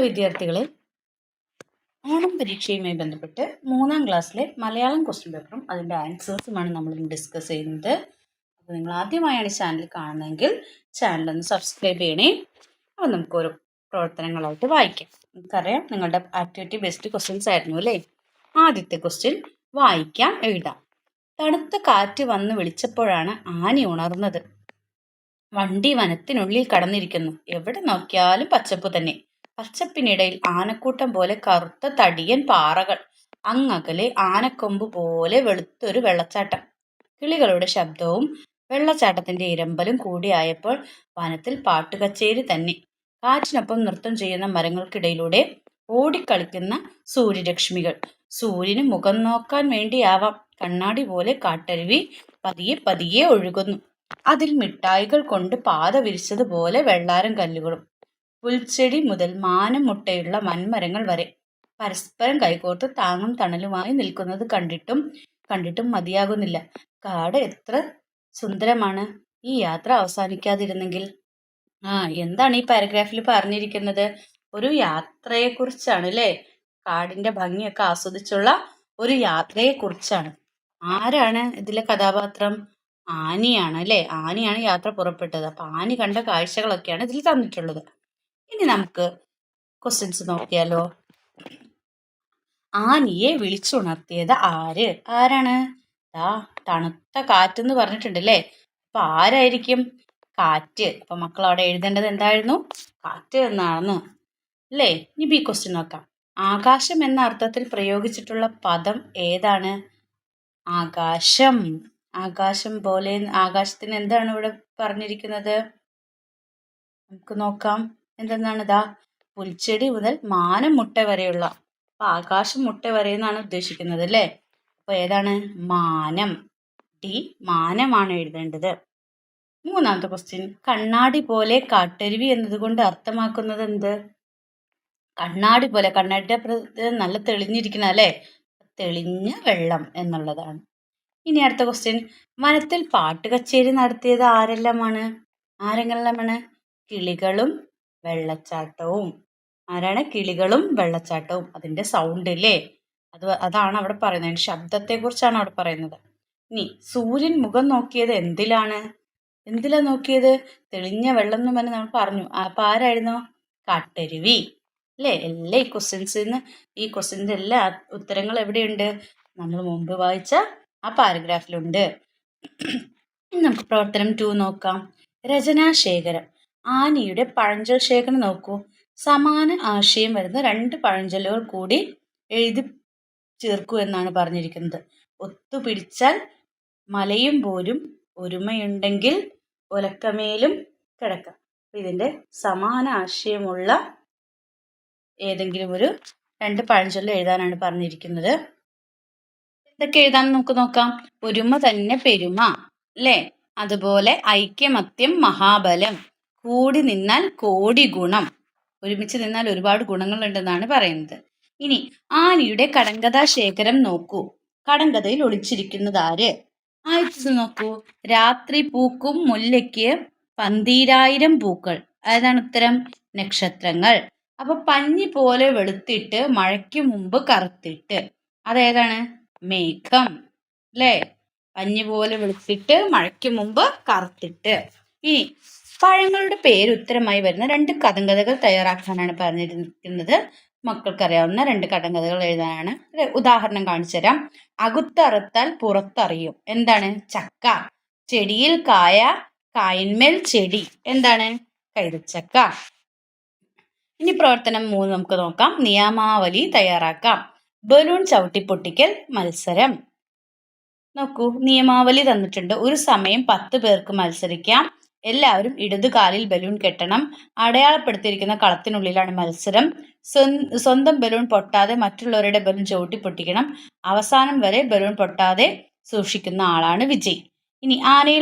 വിദ്യാർത്ഥികളെ, ഓണം പരീക്ഷയുമായി ബന്ധപ്പെട്ട് 3ാം ക്ലാസ്സിലെ മലയാളം ക്വസ്റ്റ്യൻ പേപ്പറും അതിൻ്റെ ആൻസേഴ്സുമാണ് നമ്മൾ ഡിസ്കസ് ചെയ്യുന്നത്. അപ്പോൾ നിങ്ങൾ ആദ്യമായാണ് ചാനൽ കാണുന്നതെങ്കിൽ ചാനലൊന്ന് സബ്സ്ക്രൈബ് ചെയ്യണേ. അപ്പോൾ നമുക്ക് ഓരോ പ്രവർത്തനങ്ങളായിട്ട് വായിക്കാം. നമുക്കറിയാം നിങ്ങളുടെ ആക്ടിവിറ്റി ബേസ്ഡ് ക്വസ്റ്റ്യൻസ് ആയിരുന്നു അല്ലേ. ആദ്യത്തെ ക്വസ്റ്റ്യൻ വായിക്കാം, എഴുതാം. തണുത്ത കാറ്റ് വന്ന് വിളിച്ചപ്പോഴാണ് ആനി ഉണർന്നത്. വണ്ടി വനത്തിനുള്ളിൽ കടന്നിരിക്കുന്നു. എവിടെ നോക്കിയാലും പച്ചപ്പ് തന്നെ. പച്ചപ്പിനിടയിൽ ആനക്കൂട്ടം പോലെ കറുത്ത തടിയൻ പാറകൾ. അങ്ങകലെ ആനക്കൊമ്പ് പോലെ വെളുത്തൊരു വെള്ളച്ചാട്ടം. കിളികളുടെ ശബ്ദവും വെള്ളച്ചാട്ടത്തിന്റെ ഇരമ്പലും കൂടിയായപ്പോൾ വനത്തിൽ പാട്ടുകച്ചേരി തന്നെ. കാറ്റിനൊപ്പം നൃത്തം ചെയ്യുന്ന മരങ്ങൾക്കിടയിലൂടെ ഓടിക്കളിക്കുന്ന സൂര്യരശ്മികൾ. സൂര്യന് മുഖം നോക്കാൻ വേണ്ടിയാവാം കണ്ണാടി പോലെ കാട്ടരുവി പതിയെ പതിയെ ഒഴുകുന്നു. അതിൽ മിഠായികൾ കൊണ്ട് പാത വിരിച്ചതുപോലെ വെള്ളാരം കല്ലുകളും. പുൽച്ചെടി മുതൽ മാനം മുട്ടയുള്ള വൻമരങ്ങൾ വരെ പരസ്പരം കൈകോർത്ത് താങ്ങും തണലുമായി നിൽക്കുന്നത് കണ്ടിട്ടും മതിയാകുന്നില്ല. കാട് എത്ര സുന്ദരമാണ്. ഈ യാത്ര അവസാനിക്കാതിരുന്നെങ്കിൽ. എന്താണ് ഈ പാരഗ്രാഫിൽ പറഞ്ഞിരിക്കുന്നത്? ഒരു യാത്രയെ കുറിച്ചാണ് അല്ലേ. കാടിന്റെ ഭംഗിയൊക്കെ ആസ്വദിച്ചുള്ള ഒരു യാത്രയെ കുറിച്ചാണ്. ആരാണ് ഇതിലെ കഥാപാത്രം? ആനിയാണ് അല്ലേ. ആനിയാണ് യാത്ര പുറപ്പെട്ടത്. അപ്പൊ ആനി കണ്ട കാഴ്ചകളൊക്കെയാണ് ഇതിൽ തന്നിട്ടുള്ളത്. ഇനി നമുക്ക് ക്വസ്റ്റ്യൻസ് നോക്കിയാലോ. ആനിയെ വിളിച്ചുണർത്തിയത് ആരാണ്? തണുത്ത കാറ്റ് എന്ന് പറഞ്ഞിട്ടുണ്ടല്ലേ. അപ്പൊ ആരായിരിക്കും? കാറ്റ്. അപ്പൊ മക്കൾ അവിടെ എഴുതേണ്ടത് എന്തായിരുന്നു? കാറ്റ് എന്നാണെന്ന് അല്ലേ. ഇനി ബി ക്വസ്റ്റ്യൻ നോക്കാം. ആകാശം എന്ന അർത്ഥത്തിൽ പ്രയോഗിച്ചിട്ടുള്ള പദം ഏതാണ്? ആകാശം. ആകാശം പോലെ. ആകാശത്തിന് എന്താണ് ഇവിടെ പറഞ്ഞിരിക്കുന്നത്? നമുക്ക് നോക്കാം. എന്തെന്നാണ്? പുൽച്ചെടി മുതൽ മാനം മുട്ട വരെയുള്ള. അപ്പൊ ആകാശം മുട്ട വരെ എന്നാണ് ഉദ്ദേശിക്കുന്നത് അല്ലേ. അപ്പൊ ഏതാണ്? മാനം. ഡി, മാനമാണ് എഴുതേണ്ടത്. 3ാമത്തെ ക്വസ്റ്റ്യൻ. കണ്ണാടി പോലെ കാട്ടരുവി എന്നതുകൊണ്ട് അർത്ഥമാക്കുന്നത് എന്ത്? കണ്ണാടി പോലെ. കണ്ണാടിയുടെ നല്ല തെളിഞ്ഞിരിക്കണം അല്ലേ. തെളിഞ്ഞ വെള്ളം എന്നുള്ളതാണ്. ഇനി അടുത്ത ക്വസ്റ്റ്യൻ. വനത്തിൽ പാട്ട് കച്ചേരി നടത്തിയത് ആരെല്ലാമാണ്? കിളികളും വെള്ളച്ചാട്ടവും. ആരാണ്? കിളികളും വെള്ളച്ചാട്ടവും. അതിന്റെ സൗണ്ട് അല്ലേ, അതാണ് അവിടെ പറയുന്നത്. ശബ്ദത്തെ കുറിച്ചാണ് അവിടെ പറയുന്നത്. ഇനി സൂര്യൻ മുഖം നോക്കിയത് എന്തിലാ നോക്കിയത്? തെളിഞ്ഞ വെള്ളം എന്ന് പറഞ്ഞ് നമ്മൾ പറഞ്ഞു. അപ്പൊ ആരായിരുന്നു? കാട്ടരുവി അല്ലേ. എല്ലാ ഈ ക്വസ്റ്റ്യൻസിന്റെ എല്ലാ ഉത്തരങ്ങൾ എവിടെയുണ്ട്? നമ്മൾ മുമ്പ് വായിച്ച ആ പാരഗ്രാഫിലുണ്ട്. നമുക്ക് പ്രവർത്തനം 2 നോക്കാം. രചനാശേഖരം. ആനിയുടെ പഴഞ്ചൊൽ ശേഖരം നോക്കൂ. സമാന ആശയം വരുന്ന 2 പഴഞ്ചൊല്ലുകൾ കൂടി എഴുതി ചേർക്കൂ എന്നാണ് പറഞ്ഞിരിക്കുന്നത്. ഒത്തുപിടിച്ചാൽ മലയും പോരും, ഒരുമയുണ്ടെങ്കിൽ ഒലക്കമേലും കിടക്കാം. ഇതിന്റെ സമാന ആശയമുള്ള ഏതെങ്കിലും ഒരു 2 പഴഞ്ചൊല്ല് എഴുതാനാണ് പറഞ്ഞിരിക്കുന്നത്. ഇതൊക്കെ എഴുതാൻ നമുക്ക് നോക്കാം. ഒരുമ തന്നെ പെരുമ അല്ലേ. അതുപോലെ ഐക്യമത്യം മഹാബലം. കൂടി നിന്നാൽ കോടി ഗുണം. ഒരുമിച്ച് നിന്നാൽ ഒരുപാട് ഗുണങ്ങൾ ഉണ്ടെന്നാണ് പറയുന്നത്. ഇനി ആനിയുടെ കടങ്കഥാ ശേഖരം നോക്കൂ. കടങ്കഥയിൽ ഒളിച്ചിരിക്കുന്നത് ആര്? ആദ്യത്തെ നോക്കൂ. രാത്രി പൂക്കും മുല്ലയ്ക്ക് 12,000 പൂക്കൾ. ഏതാണ് ഉത്തരം? നക്ഷത്രങ്ങൾ. അപ്പൊ പഞ്ഞി പോലെ വെളുത്തിട്ട് മഴയ്ക്ക് മുമ്പ് കറുത്തിട്ട്. അതേതാണ്? മേഘം അല്ലേ. പഞ്ഞി പോലെ വെളുത്തിട്ട് മഴയ്ക്ക് മുമ്പ് കറുത്തിട്ട്. ഇനി പഴങ്ങളുടെ പേര് ഉത്തരമായി വരുന്ന 2 കടങ്കഥകൾ തയ്യാറാക്കാനാണ് പറഞ്ഞിരിക്കുന്നത്. മക്കൾക്കറിയാവുന്ന 2 കടങ്കഥകൾ എഴുതാനാണ്. ഉദാഹരണം കാണിച്ചു തരാം. അകുത്തറുത്താൽ പുറത്തറിയും. എന്താണ്? ചക്ക. ചെടിയിൽ കായ, കായിന്മേൽ ചെടി. എന്താണ്? കൈതച്ചക്ക. ഇനി പ്രവർത്തനം 3 നമുക്ക് നോക്കാം. നിയമാവലി തയ്യാറാക്കാം. ബലൂൺ ചവിട്ടിപ്പൊട്ടിക്കൽ മത്സരം. നോക്കൂ, നിയമാവലി തന്നിട്ടുണ്ട്. ഒരു സമയം 10 പേർക്ക് മത്സരിക്കാം. എല്ലാവരും ഇടതു കാലിൽ ബലൂൺ കെട്ടണം. അടയാളപ്പെടുത്തിയിരിക്കുന്ന കളത്തിനുള്ളിലാണ് മത്സരം. സ്വന്തം ബലൂൺ പൊട്ടാതെ മറ്റുള്ളവരുടെ ബലൂൺ ചവിട്ടിപ്പൊട്ടിക്കണം. അവസാനം വരെ ബലൂൺ പൊട്ടാതെ സൂക്ഷിക്കുന്ന ആളാണ് വിജയി. ഇനി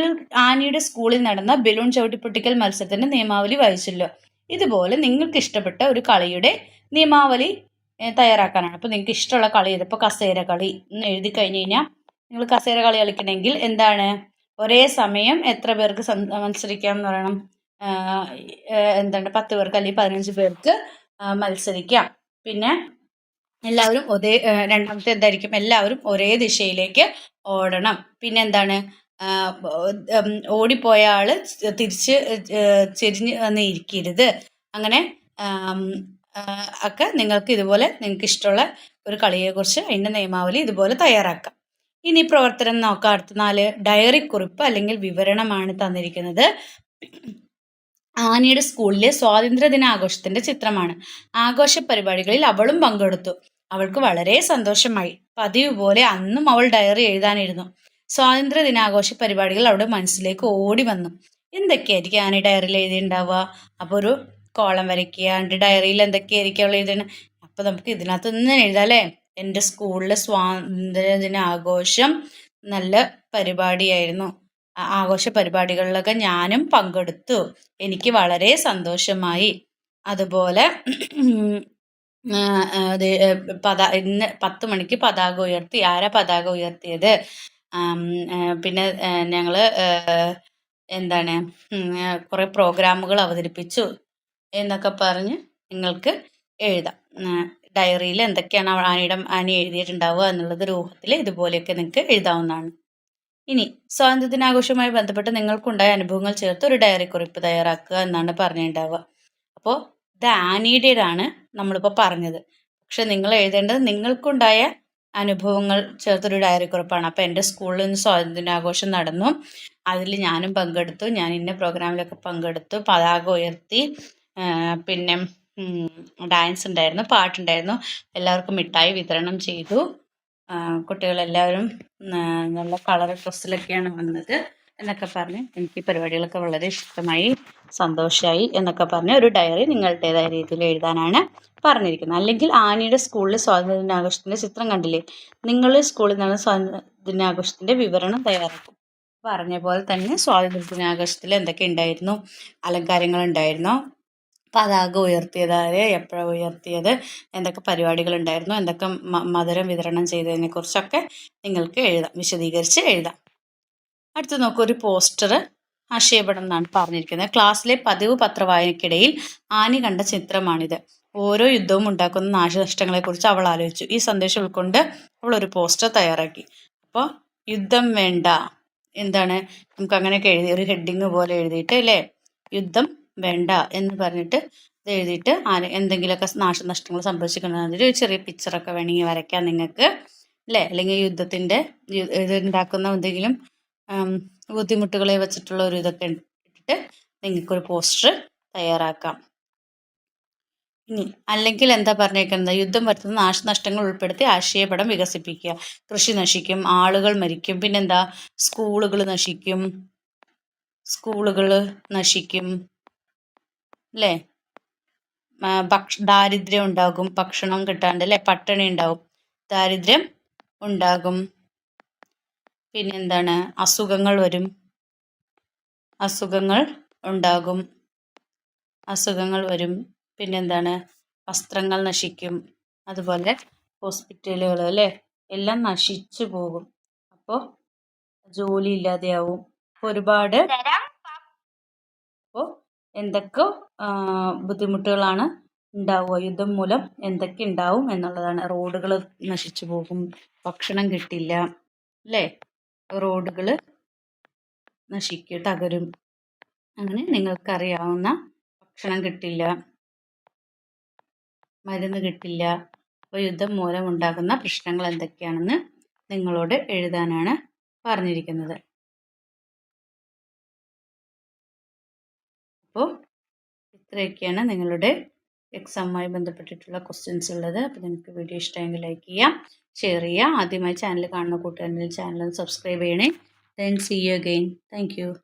ആനിയുടെ സ്കൂളിൽ നടന്ന ബലൂൺ ചവിട്ടിപ്പൊട്ടിക്കൽ മത്സരത്തിന്റെ നിയമാവലി വായിച്ചല്ലോ. ഇതുപോലെ നിങ്ങൾക്ക് ഇഷ്ടപ്പെട്ട ഒരു കളിയുടെ നിയമാവലി തയ്യാറാക്കാനാണ്. അപ്പൊ നിങ്ങൾക്ക് ഇഷ്ടമുള്ള കളി ഇതിപ്പോ കസേര കളി എന്ന് എഴുതി കഴിഞ്ഞു കഴിഞ്ഞാൽ നിങ്ങൾ കസേര കളി കളിക്കണമെങ്കിൽ എന്താണ്? ഒരേ സമയം എത്ര പേർക്ക് മത്സരിക്കാം എന്ന് പറയണം? 10 പേർക്ക് അല്ലെങ്കിൽ 15 പേർക്ക് മത്സരിക്കാം. പിന്നെ എല്ലാവരും രണ്ടാമത്തെ എന്തായിരിക്കും, എല്ലാവരും ഒരേ ദിശയിലേക്ക് ഓടണം. പിന്നെ എന്താണ്, ഓടിപ്പോയ ആൾ തിരിച്ച് ചെരിഞ്ഞ് വന്ന് ഇരിക്കരുത്. അങ്ങനെ ഒക്കെ നിങ്ങൾക്ക് ഇതുപോലെ നിങ്ങൾക്ക് ഇഷ്ടമുള്ള ഒരു കളിയെക്കുറിച്ച് അതിൻ്റെ നിയമാവലി ഇതുപോലെ തയ്യാറാക്കാം. ഇനി പ്രവർത്തനം നോക്കാം. അടുത്ത 4 ഡയറി കുറിപ്പ് അല്ലെങ്കിൽ വിവരണമാണ് തന്നിരിക്കുന്നത്. ആനിയുടെ സ്കൂളിലെ സ്വാതന്ത്ര്യദിനാഘോഷത്തിന്റെ ചിത്രമാണ്. ആഘോഷ പരിപാടികളിൽ അവളും പങ്കെടുത്തു. അവൾക്ക് വളരെ സന്തോഷമായി. പതിവ് പോലെ അന്നും അവൾ ഡയറി എഴുതാനിരുന്നു. സ്വാതന്ത്ര്യ ദിനാഘോഷ പരിപാടികൾ അവളുടെ മനസ്സിലേക്ക് ഓടി വന്നു. എന്തൊക്കെയായിരിക്കും ആനി ഡയറിയിൽ എഴുതിയിട്ടുണ്ടാവുക? അപ്പോൾ ഒരു കോളം വരയ്ക്കുക. എൻ്റെ ഡയറിയിൽ എന്തൊക്കെയായിരിക്കും അവൾ എഴുതുന്നത്? അപ്പോൾ നമുക്ക് ഇതിനകത്ത് നിന്ന് എഴുതാം അല്ലേ. എൻ്റെ സ്കൂളിലെ സ്വാതന്ത്ര്യദിനാഘോഷം നല്ല പരിപാടിയായിരുന്നു. ആഘോഷ പരിപാടികളിലൊക്കെ ഞാനും പങ്കെടുത്തു. എനിക്ക് വളരെ സന്തോഷമായി. അതുപോലെ ഇന്ന് 10 മണിക്ക് പതാക ഉയർത്തി. ആരാ പതാക ഉയർത്തിയത്? പിന്നെ ഞങ്ങൾ എന്താണ് കുറേ പ്രോഗ്രാമുകൾ അവതരിപ്പിച്ചു എന്നൊക്കെ പറഞ്ഞ് നിങ്ങൾക്ക് എഴുതാം. ഡയറിയിൽ എന്തൊക്കെയാണ് ആനി എഴുതിയിട്ടുണ്ടാവുക എന്നുള്ളത് രൂപത്തിൽ ഇതുപോലെയൊക്കെ നിങ്ങൾക്ക് എഴുതാവുന്നതാണ്. ഇനി സ്വാതന്ത്ര്യദിനാഘോഷവുമായി ബന്ധപ്പെട്ട് നിങ്ങൾക്കുണ്ടായ അനുഭവങ്ങൾ ചേർത്ത് ഒരു ഡയറി കുറിപ്പ് തയ്യാറാക്കുക എന്നാണ് പറഞ്ഞിട്ടുണ്ടാവുക. അപ്പോൾ ഇത് ആനിയുടേതാണ് നമ്മളിപ്പോൾ പറഞ്ഞത്. പക്ഷെ നിങ്ങൾ എഴുതേണ്ടത് നിങ്ങൾക്കുണ്ടായ അനുഭവങ്ങൾ ചേർത്തൊരു ഡയറി കുറിപ്പാണ്. അപ്പോൾ എൻ്റെ സ്കൂളിൽ നിന്ന് സ്വാതന്ത്ര്യദിനാഘോഷം നടന്നു, അതിൽ ഞാനും പങ്കെടുത്തു, ഞാൻ ഇന്ന പ്രോഗ്രാമിലൊക്കെ പങ്കെടുത്തു, പതാക ഉയർത്തി, പിന്നെ ഡാൻസ് ഉണ്ടായിരുന്നു, പാട്ടുണ്ടായിരുന്നു, എല്ലാവർക്കും മിഠായി വിതരണം ചെയ്തു, കുട്ടികളെല്ലാവരും നല്ല കളർ ഡ്രസ്സിലൊക്കെയാണ് വന്നത് എന്നൊക്കെ പറഞ്ഞ് എനിക്ക് പരിപാടികളൊക്കെ വളരെ ഇഷ്ടമായി, സന്തോഷമായി എന്നൊക്കെ പറഞ്ഞ് ഒരു ഡയറി നിങ്ങളുടേതായ രീതിയിൽ എഴുതാനാണ് പറഞ്ഞിരിക്കുന്നത്. അല്ലെങ്കിൽ ആനിയുടെ സ്കൂളിൽ സ്വാതന്ത്ര്യദിനാഘോഷത്തിൻ്റെ ചിത്രം കണ്ടില്ലേ, നിങ്ങൾ സ്കൂളിൽ നിന്നുള്ള സ്വാതന്ത്ര്യദിനാഘോഷത്തിൻ്റെ വിവരണം തയ്യാറാക്കും. പറഞ്ഞ പോലെ തന്നെ സ്വാതന്ത്ര്യദിനാഘോഷത്തിൽ എന്തൊക്കെ ഉണ്ടായിരുന്നു, അലങ്കാരങ്ങൾ ഉണ്ടായിരുന്നോ, പതാക ഉയർത്തിയതാരെ, എപ്പോഴാണ് ഉയർത്തിയത്, എന്തൊക്കെ പരിപാടികളുണ്ടായിരുന്നു, എന്തൊക്കെ മധുരം വിതരണം ചെയ്തതിനെ കുറിച്ചൊക്കെ നിങ്ങൾക്ക് എഴുതാം, വിശദീകരിച്ച് എഴുതാം. അടുത്ത് നോക്കൂ, ഒരു പോസ്റ്റർ ആശയപടം എന്നാണ് പറഞ്ഞിരിക്കുന്നത്. ക്ലാസ്സിലെ പതിവ് പത്രവായനയ്ക്കിടയിൽ ആനി കണ്ട ചിത്രമാണിത്. ഓരോ യുദ്ധവും ഉണ്ടാക്കുന്ന നാശനഷ്ടങ്ങളെക്കുറിച്ച് അവൾ ആലോചിച്ചു. ഈ സന്ദേശം ഉൾക്കൊണ്ട് അവൾ ഒരു പോസ്റ്റർ തയ്യാറാക്കി. അപ്പോൾ യുദ്ധം വേണ്ട, എന്താണ് നമുക്ക് അങ്ങനെയൊക്കെ എഴുതി ഒരു ഹെഡിങ് പോലെ എഴുതിയിട്ട് അല്ലേ, യുദ്ധം വേണ്ട എന്ന് പറഞ്ഞിട്ട് ഇത് എഴുതിയിട്ട് എന്തെങ്കിലുമൊക്കെ നാശനഷ്ടങ്ങൾ സംഭവിച്ചിട്ടുണ്ടെങ്കിൽ ഒരു ചെറിയ പിക്ചറൊക്കെ വേണമെങ്കിൽ വരയ്ക്കാം നിങ്ങൾക്ക് അല്ലേ. അല്ലെങ്കിൽ യുദ്ധത്തിൻ്റെ ഇതുണ്ടാക്കുന്ന എന്തെങ്കിലും ബുദ്ധിമുട്ടുകളെ വെച്ചിട്ടുള്ള ഒരു ഇതൊക്കെ ഇട്ടിട്ട് നിങ്ങൾക്കൊരു പോസ്റ്റർ തയ്യാറാക്കാം. ഇനി അല്ലെങ്കിൽ എന്താ പറഞ്ഞേക്കുന്നത്, യുദ്ധം വരുത്തുന്ന നാശനഷ്ടങ്ങൾ ഉൾപ്പെടുത്തി ആശയപടം വികസിപ്പിക്കുക. കൃഷി നശിക്കും, ആളുകൾ മരിക്കും, പിന്നെന്താ സ്കൂളുകൾ നശിക്കും അല്ലേ, ദാരിദ്ര്യം ഉണ്ടാകും, ഭക്ഷണം കിട്ടാണ്ട് അല്ലേ, പട്ടിണി ഉണ്ടാകും, ദാരിദ്ര്യം ഉണ്ടാകും, പിന്നെന്താണ് അസുഖങ്ങൾ വരും, അസുഖങ്ങൾ വരും, പിന്നെന്താണ് വസ്ത്രങ്ങൾ നശിക്കും, അതുപോലെ ഹോസ്പിറ്റലുകൾ അല്ലേ എല്ലാം നശിച്ചു പോകും. അപ്പോൾ ജോലി ഇല്ലാതെയാവും, ഒരുപാട് അപ്പോൾ എന്തൊക്കെ ബുദ്ധിമുട്ടുകളാണ് ഉണ്ടാവുക, യുദ്ധം മൂലം എന്തൊക്കെ ഉണ്ടാവും എന്നുള്ളതാണ്. റോഡുകൾ നശിച്ചു പോകും, ഭക്ഷണം കിട്ടില്ല അല്ലേ, റോഡുകൾ നശിക്കും, തകരും, അങ്ങനെ നിങ്ങൾക്കറിയാവുന്ന ഭക്ഷണം കിട്ടില്ല, മരുന്ന് കിട്ടില്ല. അപ്പോൾ യുദ്ധം മൂലം ഉണ്ടാകുന്ന പ്രശ്നങ്ങൾ എന്തൊക്കെയാണെന്ന് നിങ്ങളോട് എഴുതാനാണ് പറഞ്ഞിരിക്കുന്നത്. അപ്പോൾ ഇത്രയൊക്കെയാണ് നിങ്ങളുടെ എക്സാമുമായി ബന്ധപ്പെട്ടിട്ടുള്ള ക്വസ്റ്റ്യൻസ് ഉള്ളത്. അപ്പോൾ നിങ്ങൾക്ക് വീഡിയോ ഇഷ്ടമെങ്കിൽ ലൈക്ക് ചെയ്യാം, ഷെയർ ചെയ്യുക. ആദ്യമായി ചാനൽ കാണുന്ന കൂട്ടുകാരെങ്കിൽ ചാനൽ സബ്സ്ക്രൈബ് ചെയ്യണേ. Then see you again. Thank you.